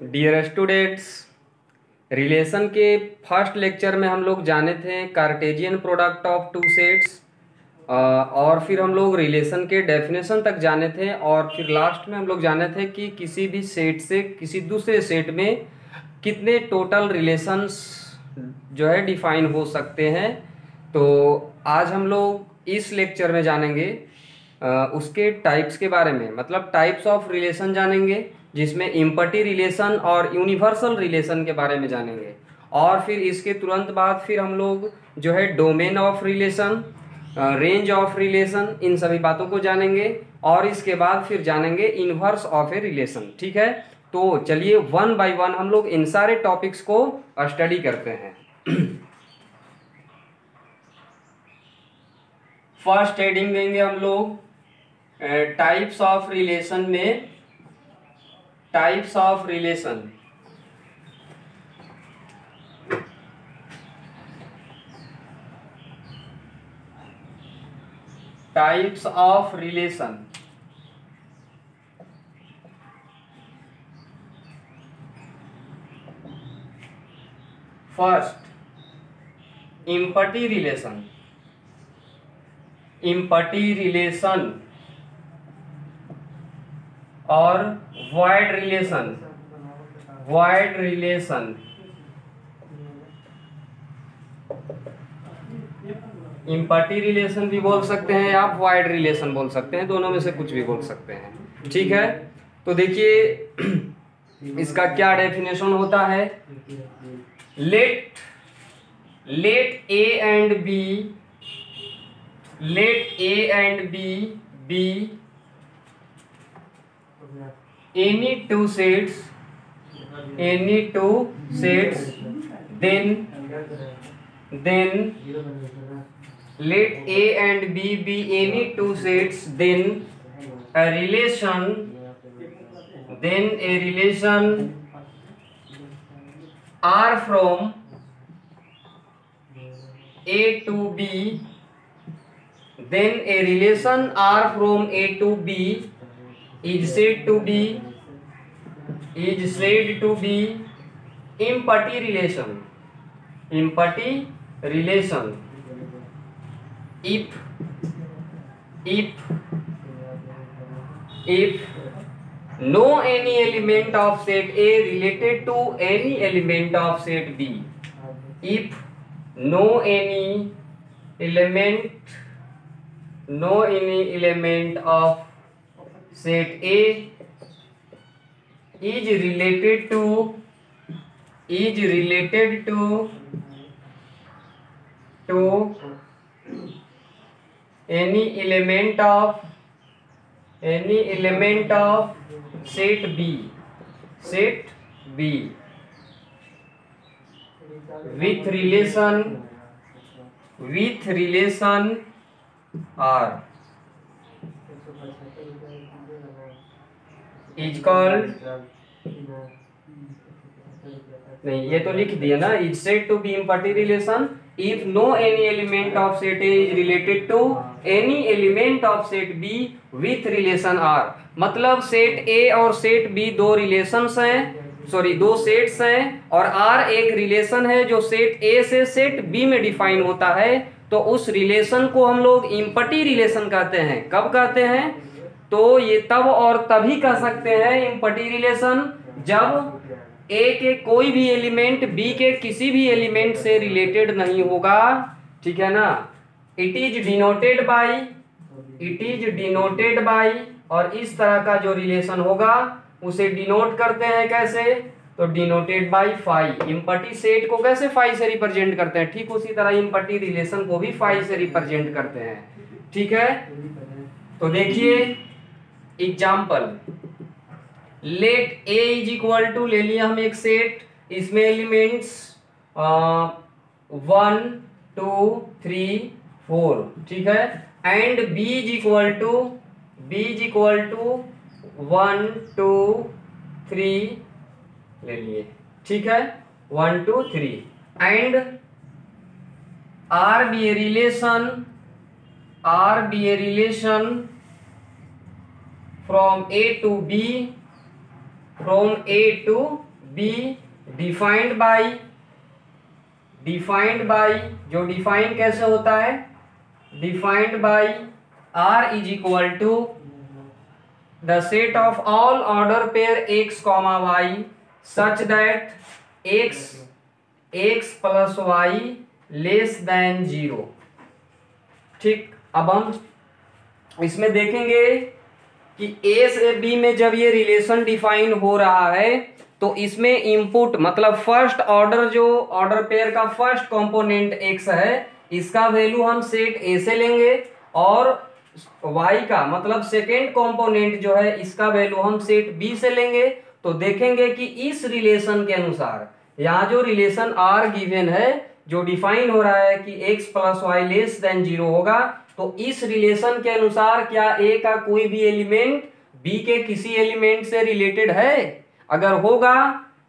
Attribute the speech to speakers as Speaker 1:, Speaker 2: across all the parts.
Speaker 1: Dear students, relation के first lecture में हम लोग जाने थे Cartesian product of two sets और फिर हम लोग रिलेशन के डेफिनेशन तक जाने थे और फिर लास्ट में हम लोग जाने थे कि किसी भी सेट से किसी दूसरे सेट में कितने टोटल रिलेशंस जो है डिफाइन हो सकते हैं। तो आज हम लोग इस लेक्चर में जानेंगे उसके टाइप्स के बारे में, मतलब टाइप्स ऑफ रिलेशन जानेंगे, जिसमें इम्पटी रिलेशन और यूनिवर्सल रिलेशन के बारे में जानेंगे। और फिर इसके तुरंत बाद फिर हम लोग जो है domain of relation, range of relation, इन सभी बातों को जानेंगे और इसके बाद फिर जानेंगे इनवर्स ऑफ ए रिलेशन। ठीक है, तो चलिए वन बाय वन हम लोग इन सारे टॉपिक्स को स्टडी करते हैं। फर्स्ट हेडिंग देंगे हम लोग टाइप्स ऑफ रिलेशन में, types of relation. Types of relation. First empty relation. Empty relation और void relation. Void relation. Empty relation भी बोल सकते हैं, आप वॉइड रिलेशन बोल सकते हैं, दोनों में से कुछ भी बोल सकते हैं। ठीक है, तो देखिए इसका क्या डेफिनेशन होता है। Let A and B, let A and B be any two sets, then let A and B be any two sets, then a relation R from A to B, then a relation R from A to B is said to be empty relation. Empty relation if no any element of set A related to any element of set B. If no any element of set A is related to any element of set B with relation R is called, नहीं ये तो लिख दिया ना, is said to be empty relation if no any element of set A is related to any element of set B with relation R. मतलब set A और set B दो relations हैं, सॉरी दो सेट्स हैं और are एक relation है जो सेट ए से सेट बी में डिफाइन होता है। तो उस रिलेशन को हम लोग इम्पटी रिलेशन कहते हैं। कब कहते हैं? तो ये तब और तभी कह सकते हैं इम्पटी रिलेशन जब ए के कोई भी एलिमेंट बी के किसी भी एलिमेंट से रिलेटेड नहीं होगा। ठीक है ना। इट इज डिनोटेड बाई और इस तरह का जो रिलेशन होगा उसे डिनोट करते हैं कैसे? तो denoted by phi. Empty set को कैसे फाई से रिप्रेजेंट करते हैं, ठीक उसी तरह इम्पटी रिलेशन को भी फाई से रिप्रेजेंट करते हैं। ठीक है, तो देखिए example, let A is equal to, ले लिया हम एक सेट, इसमें एलिमेंट्स 1 2 3 4, ठीक है, and B is equal to 1 2 3 ले लिए, ठीक है, 1 2 3 and R be a relation from A to B, from A to B defined by जो डिफाइन कैसे होता है, defined by R is equal to the set of all order pair x comma y such that x plus y less than 0। ठीक, अब हम इसमें देखेंगे कि A से B में जब ये रिलेशन डिफाइन हो रहा है तो इसमें इनपुट मतलब फर्स्ट ऑर्डर जो ऑर्डर पेयर का फर्स्ट कंपोनेंट x है इसका वैल्यू हम सेट A से लेंगे और y का मतलब सेकेंड कंपोनेंट जो है इसका वैल्यू हम सेट B से लेंगे। तो देखेंगे कि इस रिलेशन के अनुसार यहाँ जो रिलेशन R गिवन है जो डिफाइन हो रहा है कि x plus y less than 0 होगा, तो इस रिलेशन के अनुसार क्या A का कोई भी एलिमेंट B के किसी एलिमेंट से रिलेटेड है? अगर होगा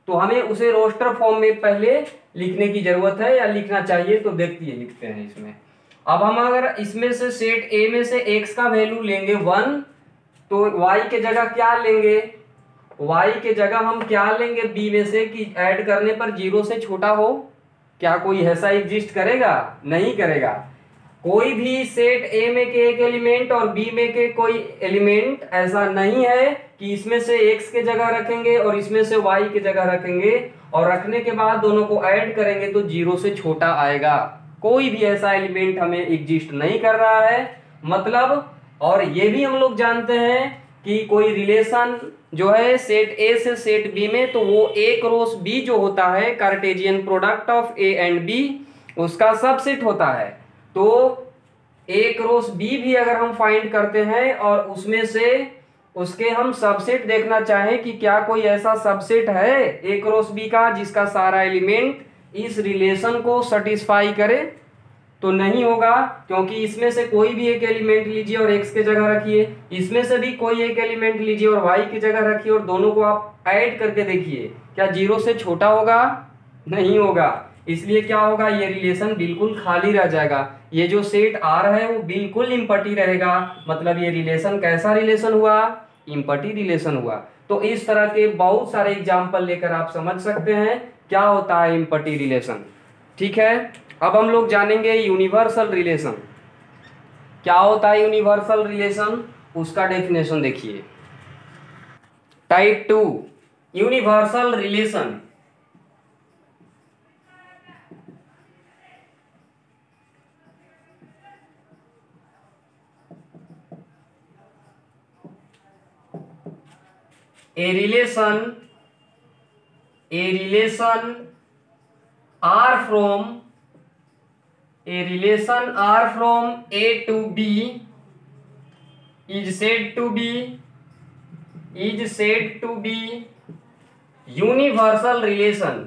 Speaker 1: तो हमें उसे रोस्टर फॉर्म में पहले लिखने की जरूरत है या लिखना चाहिए, तो देखिए लिखते हैं इसमें। अब हम अगर इसमें से सेट A में से x का वैल्यू लेंगे 1 तो y के जगह क्या लेंगे, y के जगह हम क्या लेंगे B में से कि ऐड करने पर 0 से छोटा हो। क्या कोई ऐसा एग्जिस्ट करेगा? नहीं करेगा। कोई भी सेट A में के एक एलिमेंट और B में के कोई एलिमेंट ऐसा नहीं है कि इसमें से x के जगह रखेंगे और इसमें से y के जगह रखेंगे और रखने के बाद दोनों को ऐड करेंगे तो 0 से छोटा आएगा। कोई भी ऐसा एलिमेंट हमें एग्जिस्ट नहीं कर रहा है। मतलब और ये भी हम लोग जानते हैं कि कोई रिलेशन जो है सेट A से सेट B में तो वो A क्रॉस B जो होता है Cartesian product of A and B उसका सबसेट होता है। तो A क्रॉस B भी अगर हम फाइंड करते हैं और उसमें से उसके हम सबसेट देखना चाहें कि क्या कोई ऐसा सबसेट है A क्रॉस B का जिसका सारा एलिमेंट इस रिलेशन को सेटिस्फाई करे, तो नहीं होगा, क्योंकि इसमें से कोई भी एक एलिमेंट लीजिए और x के जगह रखिए, इसमें से भी कोई एक एलिमेंट लीजिए और y की जगह रखिए और दोनों को आप ऐड करके देखिए, क्या 0 से छोटा होगा? नहीं होगा। इसलिए क्या होगा, ये रिलेशन बिल्कुल खाली रह जाएगा। ये जो सेट R है वो बिल्कुल इम्पटी रहेगा। मतलब ये रिलेशन कैसा रिलेशन हुआ? इम्पटी रिलेशन हुआ। तो इस तरह के बहुत सारे एग्जाम्पल लेकर आप समझ सकते हैं क्या होता है इम्पटी रिलेशन। ठीक है, अब हम लोग जानेंगे यूनिवर्सल रिलेशन। क्या होता है यूनिवर्सल रिलेशन, उसका डेफिनेशन देखिए। Type 2 universal relation. A relation R from A to B is said to be universal relation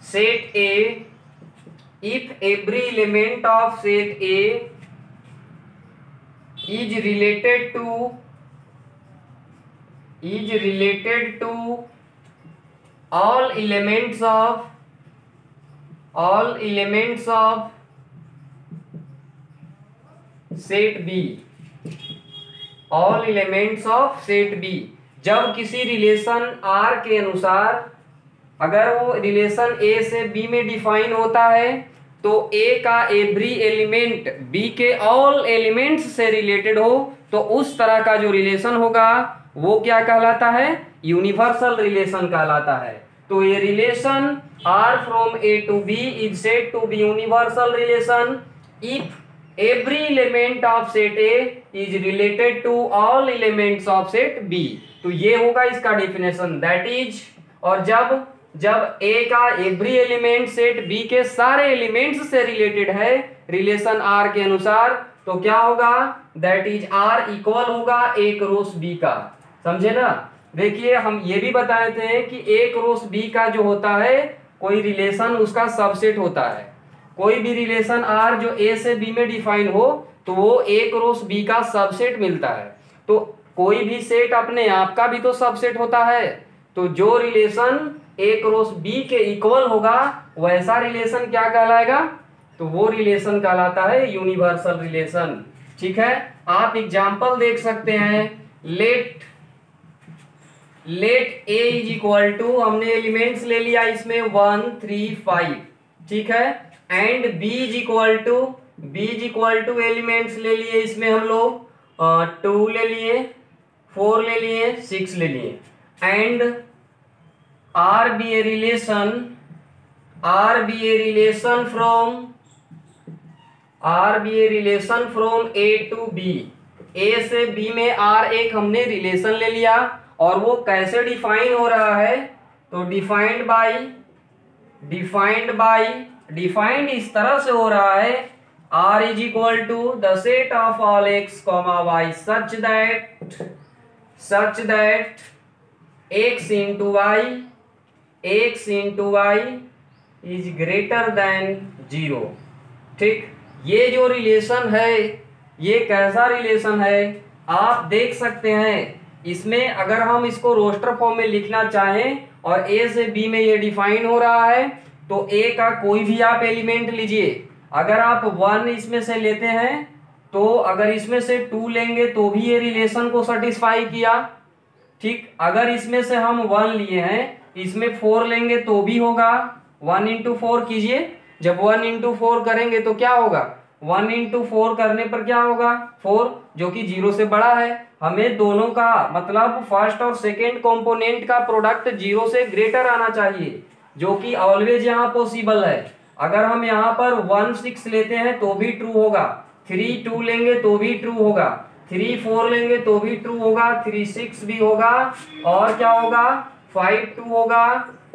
Speaker 1: if every element of set A is related to all elements of set B, all elements of set B। जब किसी relation R के अनुसार अगर वो relation A से B में define होता है तो A का एवरी एलिमेंट B के ऑल एलिमेंट्स से रिलेटेड हो, तो उस तरह का जो रिलेशन होगा वो क्या कहलाता है? यूनिवर्सल रिलेशन कहलाता है। तो ये relation R from A to B is said to be universal relation if every element of set A is related to all elements of set B। तो ये होगा इसका डेफिनेशन, दैट इज। और जब A का एवरी एलिमेंट सेट B के सारे elements से रिलेटेड है रिलेशन R के अनुसार, तो क्या होगा? दैट इज R इक्वल होगा A क्रॉस B का। समझे ना? देखिए हम ये भी बताए थे कि A क्रॉस B का जो होता है कोई रिलेशन उसका सबसेट होता है। कोई भी रिलेशन R जो A से B में डिफाइन हो तो वो ए क्रॉस बी का सबसेट मिलता है। तो कोई भी सेट अपने आप का भी तो सबसेट होता है, तो जो रिलेशन ए क्रॉस बी के इक्वल होगा वैसा रिलेशन क्या कहलाएगा, तो वो रिलेशन कहलाता है यूनिवर्सल रिलेशन। ठीक है, आप एग्जांपल देख सकते हैं। Let A is equal to, हमने एलिमेंट्स ले लिया इसमें 1 3 5, ठीक है, and B is equal to elements ले लिए इसमें हम लोग 2 ले लिए, 4 ले लिए, 6 ले लिए, and R be a relation from A to B. A से बी में आर एक हमने रिलेशन ले लिया, और वो कैसे डिफाइन हो रहा है, तो डिफाइंड इस तरह से हो रहा है, R is equal to the set of all x comma y such that x into y is greater than 0। ठीक, ये जो रिलेशन है ये कैसा रिलेशन है आप देख सकते हैं। इसमें अगर हम इसको रोस्टर फॉर्म में लिखना चाहें और ए से बी में ये डिफाइन हो रहा है, तो ए का कोई भी आप एलिमेंट लीजिए। अगर आप 1 इसमें से लेते हैं तो अगर इसमें से 2 लेंगे तो भी ये रिलेशन को सेटिस्फाई किया। ठीक, अगर इसमें से हम 1 लिए हैं, इसमें 4 लेंगे तो भी होगा। 1 इंटू 4 कीजिए, जब 1 इंटू 4 करेंगे तो क्या होगा, 1 इंटू 4 करने पर क्या होगा, 4, जो कि 0 से बड़ा है। हमें दोनों का मतलब फर्स्ट और सेकेंड कंपोनेंट का प्रोडक्ट 0 से ग्रेटर आना चाहिए, जो कि ऑलवेज यहाँ पॉसिबल है। अगर हम यहाँ पर 1 6 लेते हैं तो भी ट्रू होगा, 3 2 लेंगे तो भी ट्रू होगा, 3 4 लेंगे तो भी ट्रू होगा, 3 6 भी होगा, और क्या होगा, 5 2 होगा,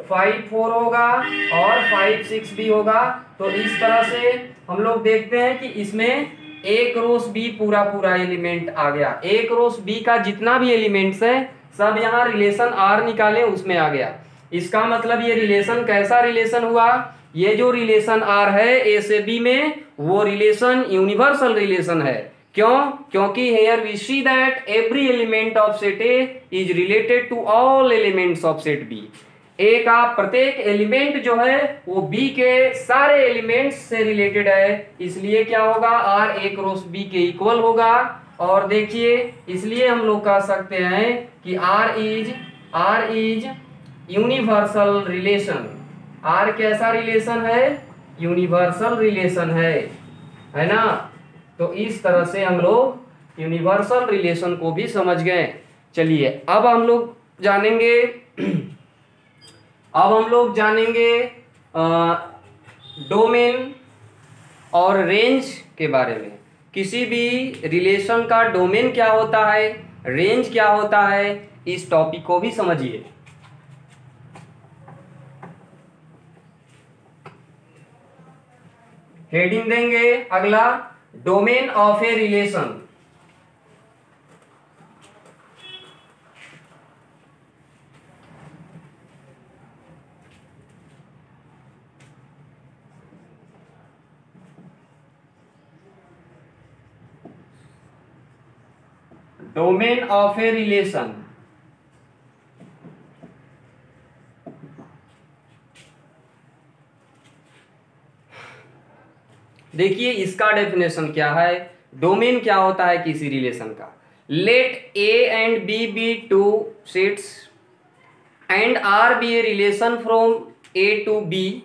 Speaker 1: 5 4 होगा, और 5 6 भी होगा। तो इस तरह से हम लोग देखते हैं कि इसमें ए क्रॉस बी पूरा एलिमेंट आ गया। ए क्रॉस बी का जितना भी एलिमेंट्स है सब यहाँ रिलेशन आर निकाले उसमें आ गया। इसका मतलब ये रिलेशन कैसा रिलेशन हुआ, ये जो रिलेशन आर है ए से बी में, वो रिलेशन यूनिवर्सल रिलेशन है। क्यों, क्योंकि here we see that every element of set A is related to all elements of set B. A का प्रत्येक एलिमेंट जो है वो बी के सारे एलिमेंट्स से रिलेटेड है, इसलिए क्या होगा, आर ए क्रॉस बी के इक्वल होगा। और देखिए, इसलिए हम लोग कह सकते हैं कि R is universal relation. R कैसा रिलेशन है, यूनिवर्सल रिलेशन है ना। तो इस तरह से हम लोग यूनिवर्सल रिलेशन को भी समझ गए। चलिए अब हम लोग जानेंगे डोमेन और रेंज के बारे में। किसी भी रिलेशन का डोमेन क्या होता है, रेंज क्या होता है, इस टॉपिक को भी समझिए। हेडिंग देंगे अगला, domain of a relation. Domain of a relation, देखिए इसका डेफिनेशन क्या है। डोमेन क्या होता है किसी रिलेशन का, let A and B two sets and R be a relation from A to B.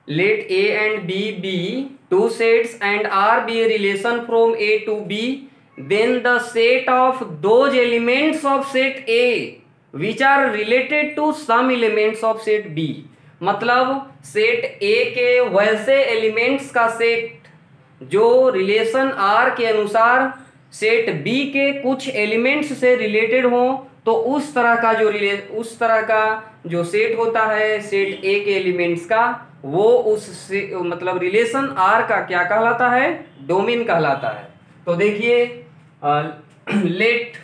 Speaker 1: Let A and B two sets and R be a relation from A to B, then the set of those elements of set A which are related to some elements of set B। मतलब set A के वैसे elements का set जो relation R के अनुसार set B के कुछ elements से रिलेटेड हो, तो उस तरह का जो सेट होता है सेट A के एलिमेंट्स का, वो मतलब रिलेशन R का क्या कहलाता है, डोमेन कहलाता है। तो देखिए let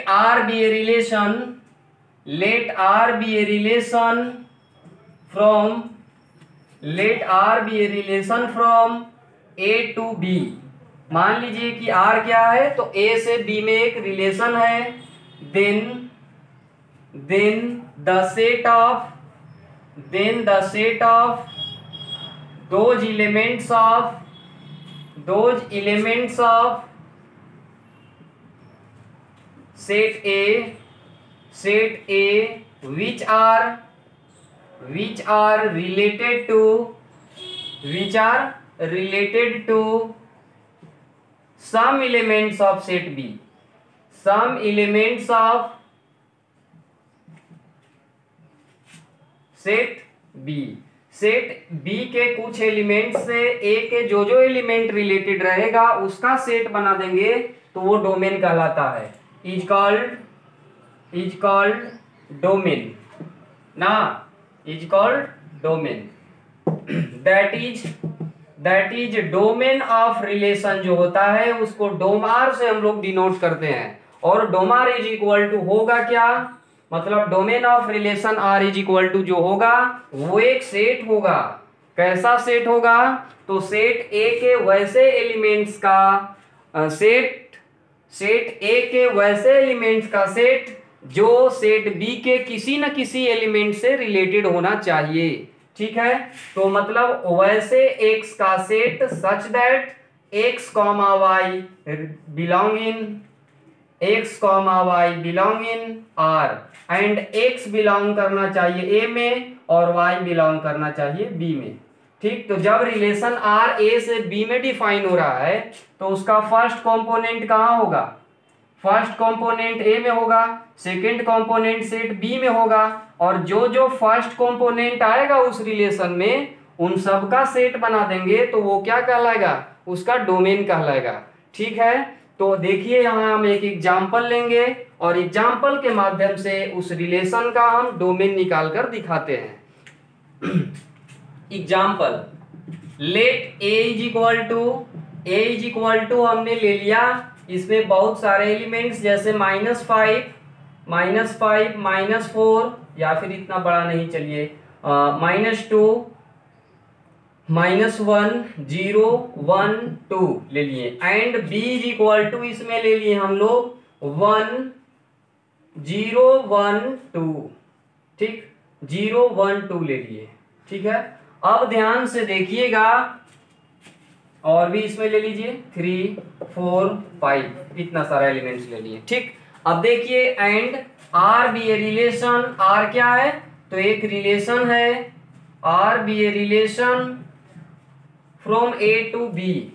Speaker 1: R be a relation from A to B, मान लीजिए कि आर क्या है, तो ए से बी में एक रिलेशन है, then the set of those elements of set A which are related to some elements of set B, some elements of set B के कुछ एलिमेंट से ए के जो एलिमेंट रिलेटेड रहेगा उसका सेट बना देंगे तो वो डोमेन कहलाता है, इज कॉल्ड डोमेन ना, is called domain. That is domain of relation जो होता है उसको डोमार से हम लोग डिनोट करते हैं, और डोमार इज इक्वल टू होगा क्या, मतलब domain of relation R is equal to जो होगा वो एक सेट होगा। कैसा सेट होगा, तो सेट ए के वैसे एलिमेंट्स का सेट ए के वैसे एलिमेंट्स का सेट जो सेट बी के किसी न किसी एलिमेंट से रिलेटेड होना चाहिए, ठीक है। तो मतलब वैसे एक्स का set such that x comma y belong in R and x belong करना चाहिए ए में और वाई बिलोंग करना चाहिए बी में, ठीक। तो जब रिलेशन आर ए से बी में डिफाइन हो रहा है तो उसका फर्स्ट कंपोनेंट कहाँ होगा, फर्स्ट कंपोनेंट ए में होगा, सेकंड कंपोनेंट सेट बी में होगा, और जो फर्स्ट कंपोनेंट आएगा उस रिलेशन में उन सब का सेट बना देंगे तो वो क्या कहलाएगा, उसका डोमेन कहलाएगा, ठीक है। तो देखिए यहाँ हम एक एग्जाम्पल लेंगे और एग्जाम्पल के माध्यम से उस रिलेशन का हम डोमेन निकाल कर दिखाते हैं। Example, let A is equal to हमने ले लिया, इसमें बहुत सारे एलिमेंट्स जैसे -5, -4 या फिर इतना बड़ा नहीं, चलिए -2, -1, 0, 1, 2 ले लिए, and B is equal to इसमें ले लिए हम लोग 1, 0, 1, 2, ठीक, 0, 1, 2 ले लिए, ठीक है। अब ध्यान से देखिएगा, और भी इसमें ले लीजिए 3, 4, 5, इतना सारा एलिमेंट्स ले लिए, ठीक। अब देखिए and R be a relation, R क्या है, तो एक रिलेशन है, R be a relation from A to B,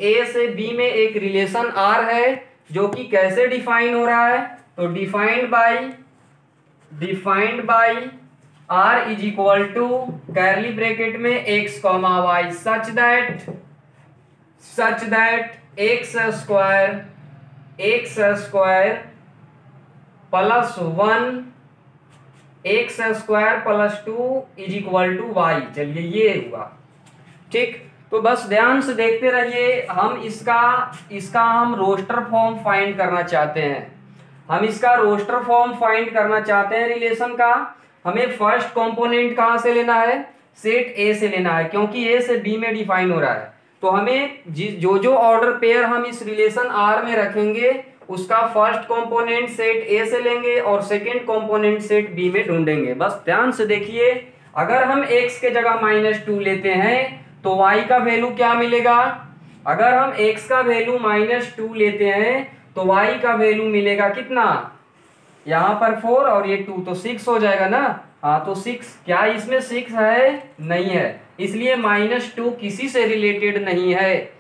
Speaker 1: A से बी में एक रिलेशन आर है जो कि कैसे डिफाइन हो रहा है, तो defined by R is equal to curly bracket में x comma y such that x square plus 1 x square plus 2 is equal to y, चलिए ये हुआ, ठीक। तो बस ध्यान से देखते रहिए, हम इसका हम रोस्टर फॉर्म फाइंड करना चाहते हैं, रिलेशन का। हमें फर्स्ट कंपोनेंट कहाँ से लेना है, सेट ए से लेना है, क्योंकि ए से बी में डिफाइन हो रहा है। तो हमें जो ऑर्डर पेयर हम इस रिलेशन आर में रखेंगे उसका फर्स्ट कंपोनेंट सेट ए से लेंगे और सेकंड कंपोनेंट सेट बी में ढूंढेंगे। बस ध्यान से देखिए, अगर हम x के जगह -2 लेते हैं तो y का वैल्यू क्या मिलेगा, अगर हम x का वैल्यू -2 लेते हैं तो y का वैल्यू मिलेगा कितना, यहाँ पर 4 और ये 2 तो 6 हो जाएगा ना, हाँ तो 6, क्या इसमें 6 है, नहीं है, इसलिए -2 किसी से रिलेटेड नहीं है।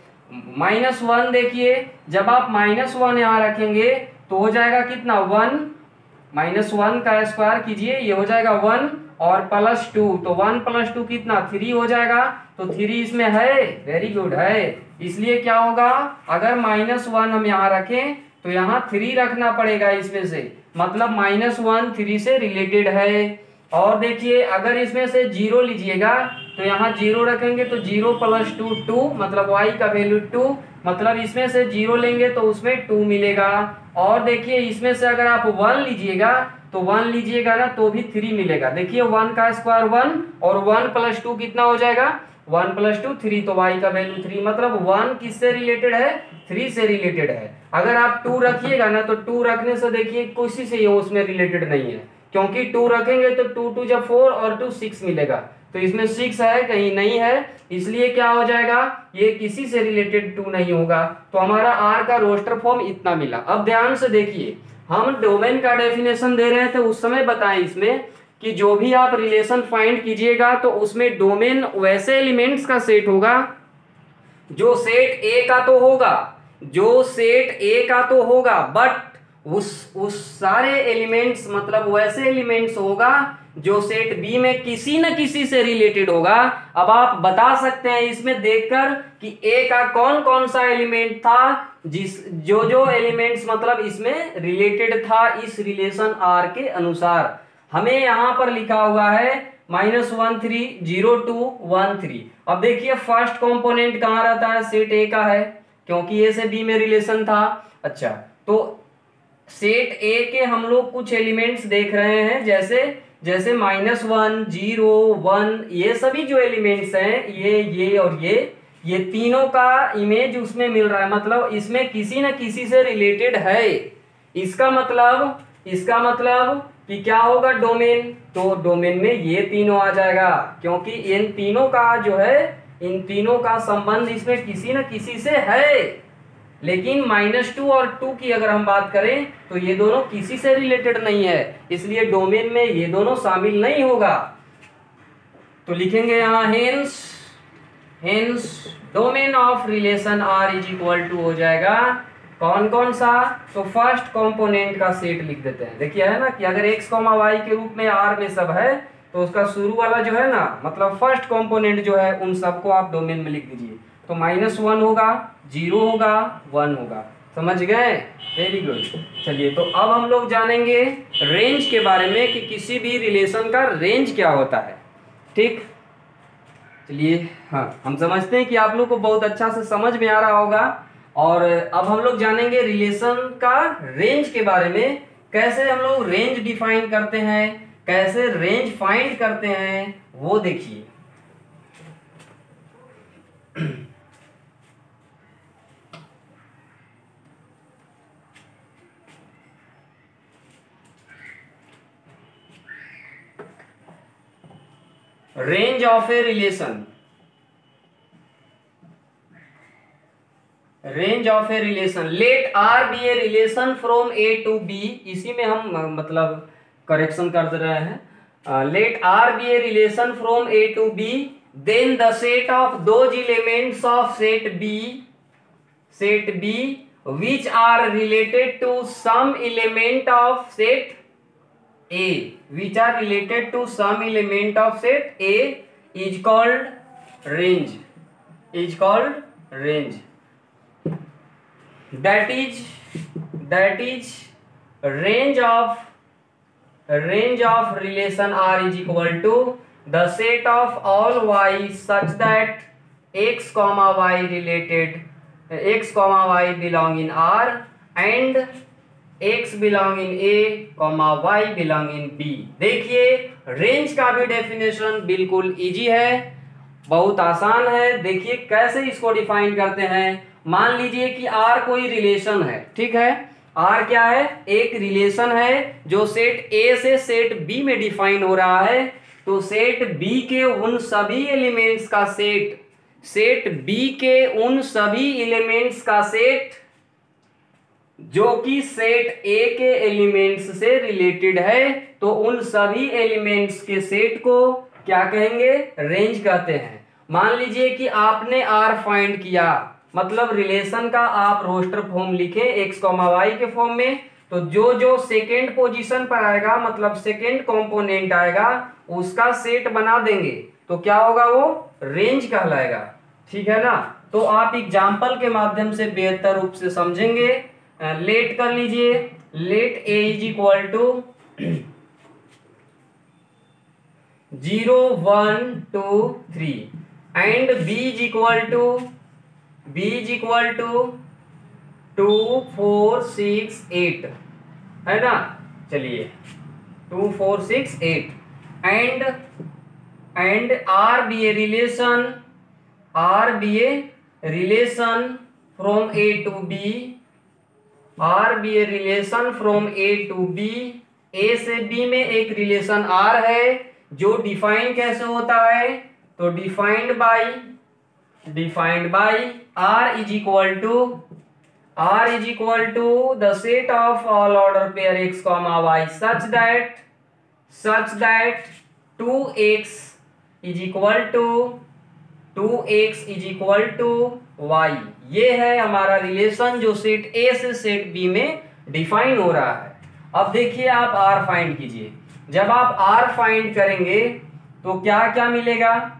Speaker 1: -1 देखिए, जब आप -1 यहाँ रखेंगे तो हो जाएगा कितना 1, -1 का स्क्वायर कीजिए, ये हो जाएगा 1 और +2, तो 1 + 2 कितना 3 हो जाएगा, तो 3 इसमें है, वेरी गुड है। इसलिए क्या होगा, अगर -1 हम यहाँ रखें तो यहाँ 3 रखना पड़ेगा इसमें से, मतलब -1 3 से रिलेटेड है। और देखिए अगर इसमें से 0 लीजिएगा तो यहाँ 0 रखेंगे तो 0 + 2 2, मतलब y का वैल्यू 2, मतलब इसमें से 0 लेंगे तो उसमें 2 मिलेगा। और देखिए इसमें से अगर आप 1 लीजिएगा तो 1 लीजिएगा ना तो भी 3 मिलेगा। देखिए 1 का स्क्वायर 1 और 1 + 2 कितना हो जाएगा, 1 + 2 3, तो y का वैल्यू 3, मतलब 1 किससे रिलेटेड है, 3 से रिलेटेड है। अगर आप 2 रखिएगा ना, तो 2 रखने से देखिए किसी से ये उसमें रिलेटेड नहीं है, क्योंकि 2 रखेंगे तो 2 2 जब 4 और 2 6 मिलेगा, तो इसमें 6 है कहीं नहीं है, इसलिए क्या हो जाएगा, ये किसी से रिलेटेड 2 नहीं होगा। तो हमारा आर का रोस्टर फॉर्म इतना मिला। अब ध्यान से देखिए, हम डोमेन का डेफिनेशन दे रहे थे उस समय बताएं इसमें कि जो भी आप रिलेशन फाइंड कीजिएगा तो उसमें डोमेन वैसे एलिमेंट्स का सेट होगा जो सेट ए का तो होगा, जो सेट ए का तो होगा, बट उस सारे एलिमेंट्स मतलब वैसे एलिमेंट्स होगा जो सेट बी में किसी न किसी से रिलेटेड होगा। अब आप बता सकते हैं इसमें देखकर कि ए का कौन कौन सा एलिमेंट था जो एलिमेंट्स मतलब इसमें रिलेटेड था इस रिलेशन आर के अनुसार। हमें यहां पर लिखा हुआ है -1 3 0 2 1 3। अब देखिए फर्स्ट कंपोनेंट कहां रहता है, सेट ए का है, क्योंकि ए से बी में रिलेशन था। अच्छा, तो सेट ए के हम लोग कुछ एलिमेंट्स देख रहे हैं, जैसे -1 0 1, ये सभी जो एलिमेंट्स हैं ये और ये तीनों का इमेज उसमें मिल रहा है, मतलब इसमें किसी न किसी से रिलेटेड है। इसका मतलब कि क्या होगा डोमेन, तो डोमेन में ये तीनों आ जाएगा, क्योंकि इन तीनों का जो है, इन तीनों का संबंध इसमें किसी न किसी से है। लेकिन -2 और 2 की अगर हम बात करें तो ये दोनों किसी से रिलेटेड नहीं है, इसलिए डोमेन में ये दोनों शामिल नहीं होगा। तो लिखेंगे यहां hence domain of relation R is equal to हो जाएगा कौन कौन सा, तो फर्स्ट कंपोनेंट का सेट लिख देते हैं। देखिए है ना कि अगर x, y के रूप में आर में सब है तो उसका शुरू वाला जो है ना, मतलब फर्स्ट कंपोनेंट जो है उन सबको आप डोमेन में लिख दीजिए। तो -1 होगा, 0 होगा, 1 होगा। समझ गए? Very good. चलिए, तो अब हम लोग जानेंगे रेंज के बारे में कि किसी भी रिलेशन का रेंज क्या होता है। ठीक, चलिए, हाँ, हम समझते हैं कि आप लोग को बहुत अच्छा से समझ में आ रहा होगा। और अब हम लोग जानेंगे रिलेशन का रेंज के बारे में, कैसे हम लोग रेंज डिफाइन करते हैं, कैसे रेंज फाइंड करते हैं, वो देखिए। Range of a relation, range of a relation, let R be a relation from A to B, इसी में हम मतलब करेक्शन कर दे रहे हैं। Let R be a relation from A to B, then the set of those elements of set B which are related to some element of set A, which are related to some element of set A is called range, is called range. That is range of relation R is equal to the set of all y such that x, y related, x, y belong in R and x belong in A, y belong in B। देखिए, range का भी definition बिल्कुल easy है, बहुत आसान है। देखिए कैसे इसको डिफाइन करते हैं। मान लीजिए कि R कोई रिलेशन है, ठीक है, R क्या है, एक रिलेशन है जो सेट A से सेट B में डिफाइन हो रहा है। तो सेट B के उन सभी एलिमेंट्स का सेट, सेट B के उन सभी एलिमेंट्स का सेट जो कि सेट A के एलिमेंट्स से रिलेटेड है, तो उन सभी एलिमेंट्स के सेट को क्या कहेंगे, रेंज कहते हैं। मान लीजिए कि आपने R फाइंड किया, मतलब रिलेशन का आप रोस्टर फॉर्म लिखे x, y के फॉर्म में, तो जो सेकेंड पोजीशन पर आएगा, मतलब सेकेंड कंपोनेंट आएगा, उसका सेट बना देंगे, तो क्या होगा, वो रेंज कहलाएगा। ठीक है ना। तो आप एग्जाम्पल के माध्यम से बेहतर रूप से समझेंगे। लेट कर लीजिए, let a is equal to 0 1 2 3 and b is equal to 2 4 6 8, है ना। चलिए 2 4 6 8 and R be a relation R be a relation from A to B, R be a relation from A to B, A से B में एक relation are है जो define कैसे होता है, तो defined by R is equal to the set of all order pair x comma y such that 2x is equal to y। ये है हमारा रिलेशन जो सेट ए से सेट बी में डिफाइन हो रहा है। अब देखिए आप r फाइंड कीजिए। जब आप r फाइंड करेंगे तो क्या क्या मिलेगा,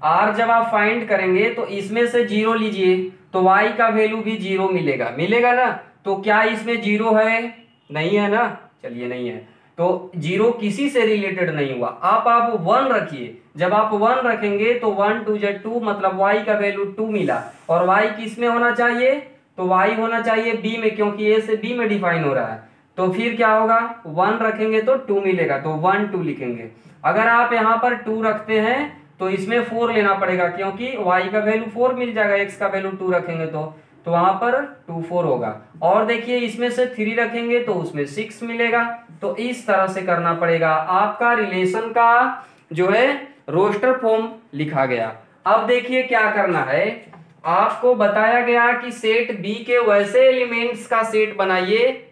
Speaker 1: r जब आप फाइंड करेंगे तो इसमें से 0 लीजिए तो y का वैल्यू भी 0 मिलेगा ना। तो क्या इसमें 0 है, नहीं है ना, चलिए नहीं है, तो 0 किसी से रिलेटेड नहीं हुआ। आप 1 रखिए, जब आप 1 रखेंगे तो 1 2 2 मतलब y का वैल्यू 2 मिला, और y किस में होना चाहिए, तो y होना चाहिए b में, क्योंकि a से b में डिफाइन हो रहा है। तो फिर क्या होगा, 1 रखेंगे तो 2 मिलेगा, तो 1 2 लिखेंगे। अगर आप यहाँ पर 2 रखते हैं तो इसमें 4 लेना पड़ेगा, क्योंकि y का वैल्यू 4 मिल जाएगा, x का वैल्यू 2 रखेंगे तो वहां पर 2 4 होगा। और देखिए इसमें से 3 रखेंगे तो उसमें 6 मिलेगा। तो इस तरह से करना पड़ेगा। आपका रिलेशन का जो है रोस्टर फॉर्म लिखा गया। अब देखिए क्या करना है, आपको बताया गया कि सेट बी के वैसे एलिमेंट्स का सेट बनाइए,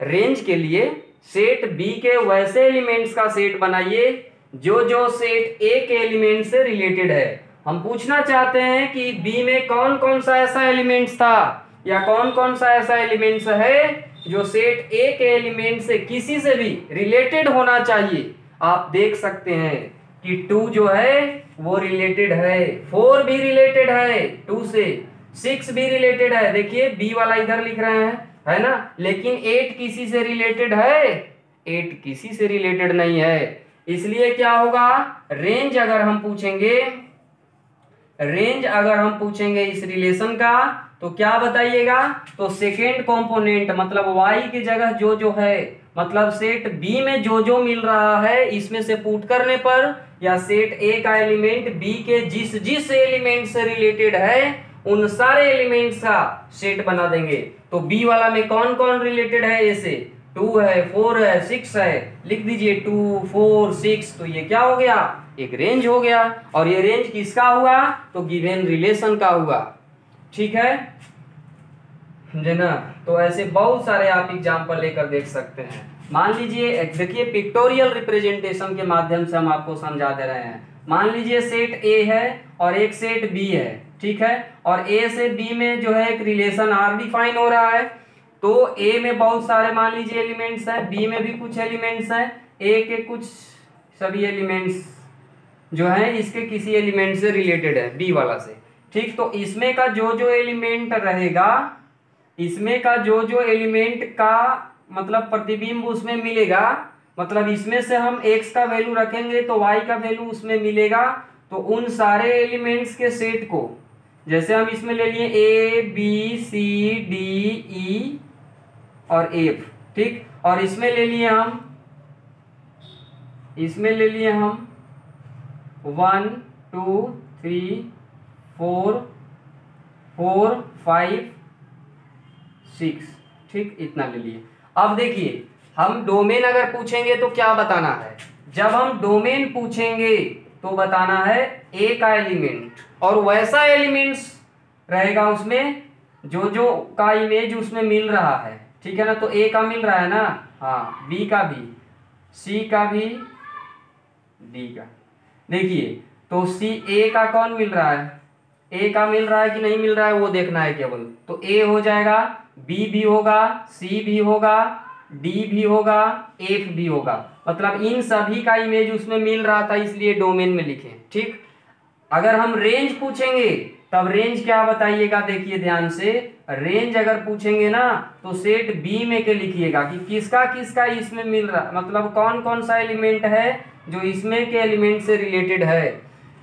Speaker 1: रेंज के लिए सेट बी के वैसे एलिमेंट्स का सेट बनाइए जो सेट ए के एलिमेंट से रिलेटेड है। हम पूछना चाहते हैं कि बी में कौन कौन सा ऐसा एलिमेंट्स था या कौन कौन सा ऐसा एलिमेंट्स है जो सेट ए के एलिमेंट से किसी से भी रिलेटेड होना चाहिए। आप देख सकते हैं कि 2 जो है वो रिलेटेड है, 4 भी रिलेटेड है 2 से, 6 भी रिलेटेड है, देखिए बी वाला इधर लिख रहे हैं, है ना। लेकिन 8 किसी से रिलेटेड है, 8 किसी से रिलेटेड नहीं है। इसलिए क्या होगा, रेंज अगर हम पूछेंगे इस रिलेशन का तो क्या बताइएगा, तो सेकेंड कंपोनेंट मतलब y की जगह जो है, मतलब सेट b में जो मिल रहा है इसमें से पुट करने पर, या सेट a का एलिमेंट b के जिस एलिमेंट से रिलेटेड है उन सारे एलिमेंट्स का सेट बना देंगे। तो b वाला में कौन कौन रिलेटेड है, a से 2 है, 4 है, 6 है, लिख दीजिए 2 4 6। तो ये क्या हो गया, एक रेंज हो गया। और ये रेंज किसका हुआ, तो गिवन रिलेशन का हुआ। ठीक है समझे ना। तो ऐसे बहुत सारे आप एग्जाम्पल लेकर देख सकते हैं। मान लीजिए देखिए पिक्टोरियल रिप्रेजेंटेशन के माध्यम से हम आपको समझा दे रहे हैं। मान लीजिए सेट ए है और एक सेट बी है, ठीक है, और ए से बी में जो है एक रिलेशन आर डिफाइन हो रहा है। तो ए में बहुत सारे मान लीजिए एलिमेंट्स हैं, बी में भी कुछ एलिमेंट्स हैं, ए के कुछ सभी एलिमेंट्स जो है इसके किसी एलिमेंट से रिलेटेड है बी वाला से। ठीक, तो इसमें का जो एलिमेंट रहेगा, इसमें का जो एलिमेंट का मतलब प्रतिबिंब उसमें मिलेगा, मतलब इसमें से हम x का वैल्यू रखेंगे तो y का वैल्यू उसमें मिलेगा। तो उन सारे एलिमेंट्स के सेट को, जैसे हम इसमें ले लिए a b c d e और f, ठीक, और इसमें ले लिए हम 1 2 3 4 4 5 6, ठीक, इतना ले लिए। अब देखिए हम डोमेन अगर पूछेंगे तो क्या बताना है, जब हम डोमेन पूछेंगे तो बताना है ए का एलिमेंट, और वैसा एलिमेंट्स रहेगा उसमें जो का इमेज उसमें मिल रहा है, ठीक है ना। तो ए का मिल रहा है ना, हाँ, बी का भी, सी का भी, डी का। देखिए तो सी ए का कौन मिल रहा है, ए का मिल रहा है कि नहीं मिल रहा है वो देखना है केवल। तो ए हो जाएगा, बी भी होगा, सी भी होगा, डी भी होगा, एफ भी होगा, मतलब इन सभी का इमेज उसमें मिल रहा था, इसलिए डोमेन में लिखे। ठीक, अगर हम रेंज पूछेंगे तब रेंज क्या बताइएगा, देखिए ध्यान से, रेंज अगर पूछेंगे ना तो सेट बी में के लिखिएगा कि किसका किसका इसमें मिल रहा, मतलब कौन कौन सा एलिमेंट है जो इसमें के एलिमेंट से रिलेटेड है।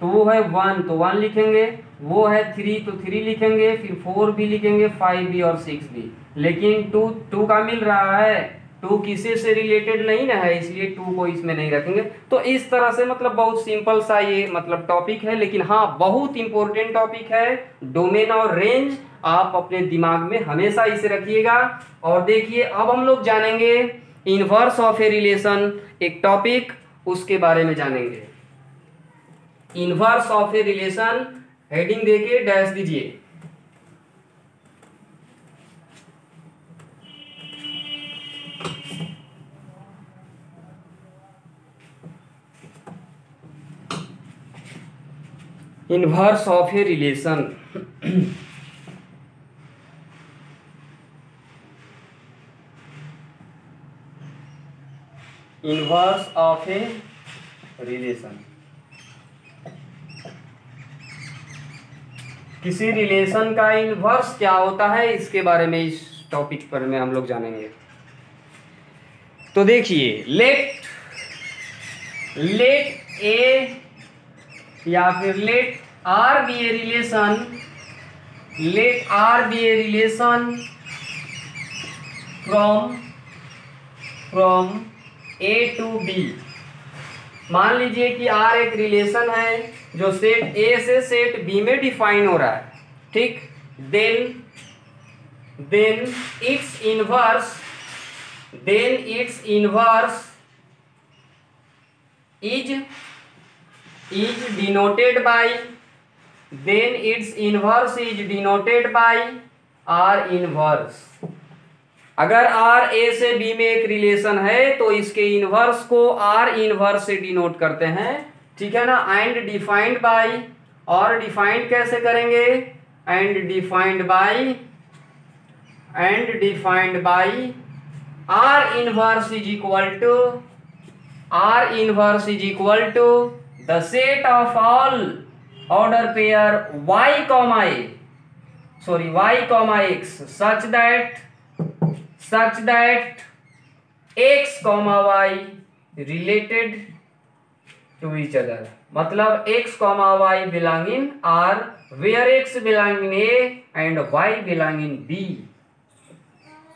Speaker 1: तो वो है 1 तो 1 लिखेंगे, वो है 3 तो 3 लिखेंगे, फिर 4 भी लिखेंगे, 5 भी और 6 भी। लेकिन 2 का मिल रहा है टू किसी से रिलेटेड नहीं ना है, इसलिए टू को इसमें नहीं रखेंगे। तो इस तरह से मतलब बहुत सिंपल सा ये मतलब टॉपिक है, लेकिन हाँ बहुत इंपॉर्टेंट टॉपिक है। डोमेन और रेंज आप अपने दिमाग में हमेशा इसे रखिएगा। और देखिए अब हम लोग जानेंगे इनवर्स ऑफ ए रिलेशन, एक टॉपिक उसके बारे में जानेंगे। Inverse of a relation heading देके डैश दीजिए। Inverse of a relation. Inverse of a relation, किसी रिलेशन का इनवर्स क्या होता है इसके बारे में इस टॉपिक पर में हम लोग जानेंगे। तो देखिए लेट ए या फिर let R be a relation, let R be a relation from A to B. मान लीजिए कि आर एक रिलेशन है जो सेट ए से सेट बी में डिफाइन हो रहा है, ठीक। Then its inverse is denoted by, then its inverse is denoted by R inverse। अगर R A से B में एक रिलेशन है तो इसके इनवर्स को R इनवर्स से डिनोट करते हैं, ठीक है ना। एंड डिफाइंड बाय, और डिफाइंड कैसे करेंगे, and defined by R inverse is equal to the set of all order pair y comma x such that x comma y related to each other। मतलब x comma y belong in R where x belong in A and y belong in B।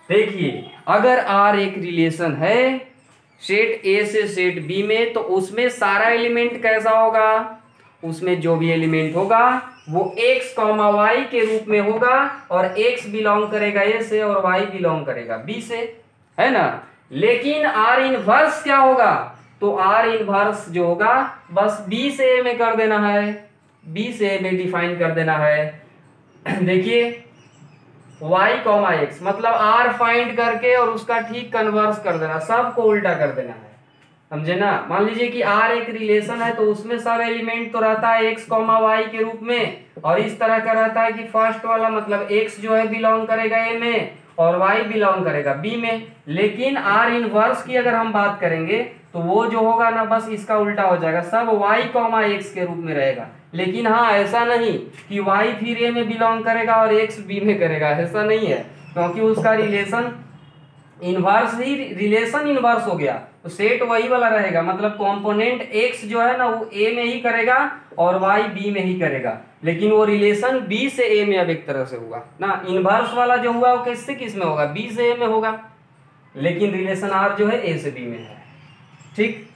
Speaker 1: देखिए अगर R एक relation है set ए से set B में, तो उसमें सारा एलिमेंट कैसा होगा, उसमें जो भी एलिमेंट होगा वो x कॉमा वाई के रूप में होगा, और x बिलोंग करेगा ए से और y बिलोंग करेगा बी से, है ना। लेकिन R इनवर्स क्या होगा, तो R इनवर्स जो होगा बस b से a में कर देना है, b से a में डिफाइन कर देना है। देखिए y कॉमा एक्स मतलब r फाइंड करके और उसका ठीक कन्वर्स कर देना, सबको उल्टा कर देना है, समझे ना। मान लीजिए कि r एक रिलेशन है तो उसमें सब एलिमेंट तो रहता है x कॉमा वाई के रूप में, और इस तरह का रहता है कि फर्स्ट वाला मतलब x जो है बिलोंग करेगा a में और y बिलोंग करेगा b में। लेकिन r इनवर्स की अगर हम बात करेंगे तो वो जो होगा ना बस इसका उल्टा हो जाएगा, सब y कॉमा एक्स के रूप में रहेगा। लेकिन हाँ ऐसा नहीं कि y फिर a में बिलोंग करेगा और x b में करेगा, ऐसा नहीं है, क्योंकि उसका रिलेशन इनवर्स हो गया तो सेट वही वाला रहेगा, मतलब कंपोनेंट x जो है ना वो a में ही करेगा और y b में ही करेगा, लेकिन वो रिलेशन b से a में अब एक तरह से हुआ ना। इनवर्स वाला जो हुआ वो किससे किस में होगा, b से a में होगा, लेकिन रिलेशन r जो है a से b में है, ठीक।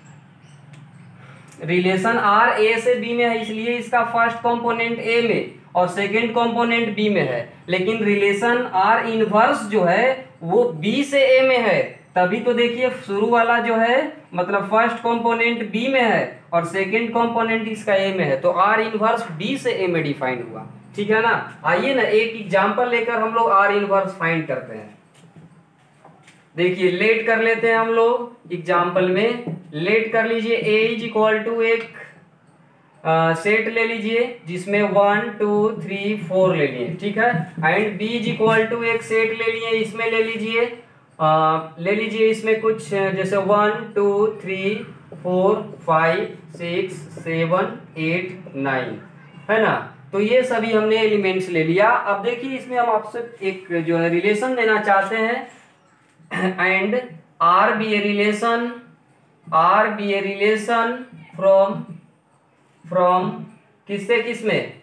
Speaker 1: रिलेशन R A से B में है इसलिए इसका फर्स्ट कंपोनेंट A में और सेकंड कंपोनेंट B में है, लेकिन रिलेशन R इनवर्स जो है वो B से A में है, तभी तो देखिए शुरू वाला जो है मतलब फर्स्ट कंपोनेंट B में है और सेकंड कंपोनेंट इसका A में है, तो R इनवर्स B से A में डिफाइन हुआ, ठीक है ना। आइए ना एक एग्जांपल लेकर हम लोग R इनवर्स फाइंड करते हैं। देखिए लेट कर लेते हैं हम लोग एग्जाम्पल में, लेट कर लीजिए a इज इक्वल टू एक सेट ले लीजिए जिसमें 1 2 3 4 ले लिए, ठीक है। And b is equal to एक सेट ले लिए, इसमें ले लीजिए इसमें कुछ जैसे 1 2 3 4 5 6 7 8 9, है ना। तो ये सभी हमने एलिमेंट्स ले लिया। अब देखिए इसमें हम आपसे एक जो है रिलेशन देना चाहते हैं, and R be a relation from किससे किसमें,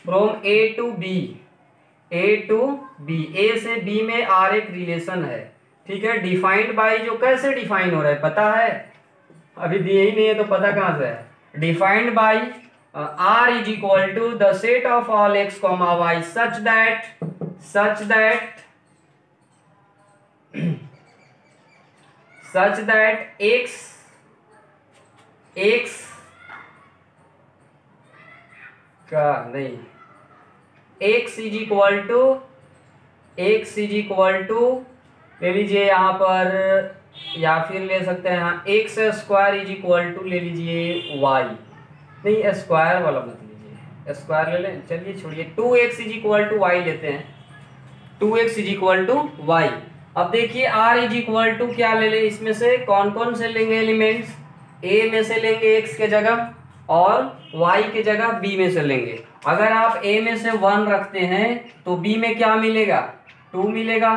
Speaker 1: from A to B, A से B में R एक रिलेशन है, ठीक है। डिफाइंड बाई जो कैसे डिफाइन हो रहा है पता है, अभी दिए ही नहीं है तो पता कहां से है। Defined by R is equal to the set of all x comma y such that x का नहीं, x इज इक्वल टू ले लीजिए यहाँ पर, या फिर ले सकते हैं यहाँ x square is equal to ले लीजिए वाई, नहीं स्क्वायर वाला मत लीजिए, स्क्वायर ले लें, चलिए छोड़िए, 2x is equal to Y लेते हैं, 2x is equal to Y. अब देखिए r इज इक्वल टू क्या ले ले, इसमें से कौन कौन से लेंगे एलिमेंट्स, a में से लेंगे x के जगह और y के जगह b में से लेंगे। अगर आप a में से 1 रखते हैं तो b में क्या मिलेगा, 2 मिलेगा,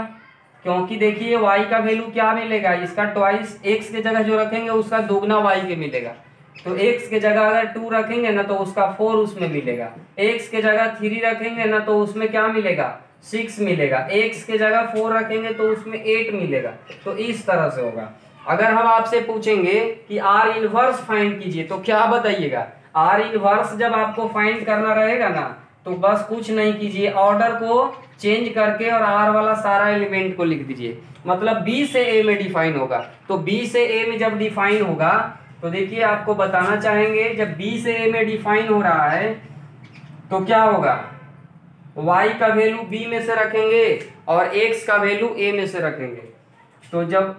Speaker 1: क्योंकि देखिए y का वैल्यू क्या मिलेगा, इसका ट्वाइस x के जगह जो रखेंगे उसका दोगुना y के मिलेगा। तो x के जगह अगर 2 रखेंगे ना तो उसका 4 उसमें मिलेगा, x के जगह 3 रखेंगे ना तो उसमें क्या मिलेगा, 6 मिलेगा, x के जगह 4 रखेंगे तो उसमें 8 मिलेगा। तो इस तरह से होगा। अगर हम आपसे पूछेंगे कि R इनवर्स फाइंड कीजिए तो क्या बताइएगा, R इनवर्स जब आपको फाइंड करना रहेगा ना तो बस कुछ नहीं कीजिए, ऑर्डर को चेंज करके और R वाला सारा एलिमेंट को लिख दीजिए, मतलब B से A में डिफाइन होगा। तो B से A में जब डिफाइन होगा तो देखिए आपको बताना चाहेंगे, जब B से A में डिफाइन हो रहा है तो क्या होगा, y का वैल्यू b में से रखेंगे और x का वैल्यू a में से रखेंगे। तो जब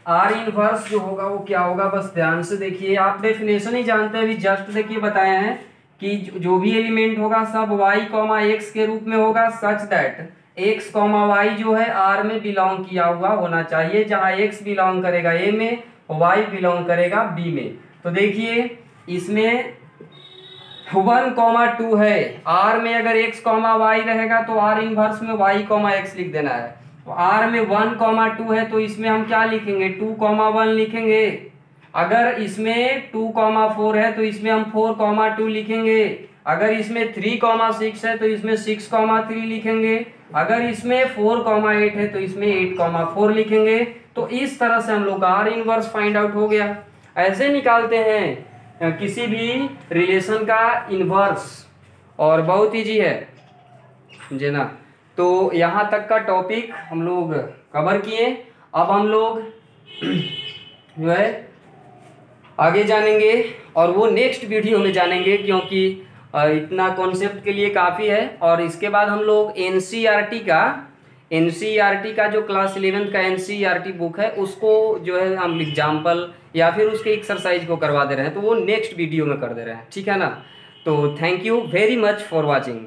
Speaker 1: r इनवर्स जो होगा वो क्या होगा, बस ध्यान से देखिए, आप डेफिनेशन ही जानते हैं, अभी जस्ट देखिए बताए हैं कि जो भी एलिमेंट होगा सब y कॉमा x के रूप में होगा, सच दैट x कॉमा y जो है r में बिलोंग किया हुआ होना चाहिए, जहां x बिलोंग करेगा a में, y बिलोंग करेगा b में। तो देखिए इसमें 1,2 है, R में अगर x, y रहेगा तो R इनवर्स में y, x लिख देना है। तो R में 1,2 है तो इसमें हम क्या लिखेंगे, 2,1 लिखेंगे। अगर इसमें 2,4 है तो इसमें हम 4,2 लिखेंगे। अगर इसमें 3,6 है तो इसमें 6,3 लिखेंगे। अगर इसमें 4,8 है तो इसमें 8,4 लिखेंगे। तो इस तरह से हम लोग का R इनवर्स फाइंड आउट हो गया। ऐसे निकालते हैं किसी भी रिलेशन का इनवर्स, और बहुत इजी है, समझे ना। तो यहाँ तक का टॉपिक हम लोग कवर किए। अब हम लोग जो है आगे जानेंगे और वो नेक्स्ट वीडियो में जानेंगे, क्योंकि इतना कॉन्सेप्ट के लिए काफ़ी है। और इसके बाद हम लोग एनसीईआरटी का जो क्लास 11 का एनसीईआरटी बुक है उसको जो है हम एग्जाम्पल या फिर उसके एक्सरसाइज को करवा दे रहे हैं, तो वो नेक्स्ट वीडियो में कर दे रहे हैं, ठीक है ना। तो thank you very much for watching.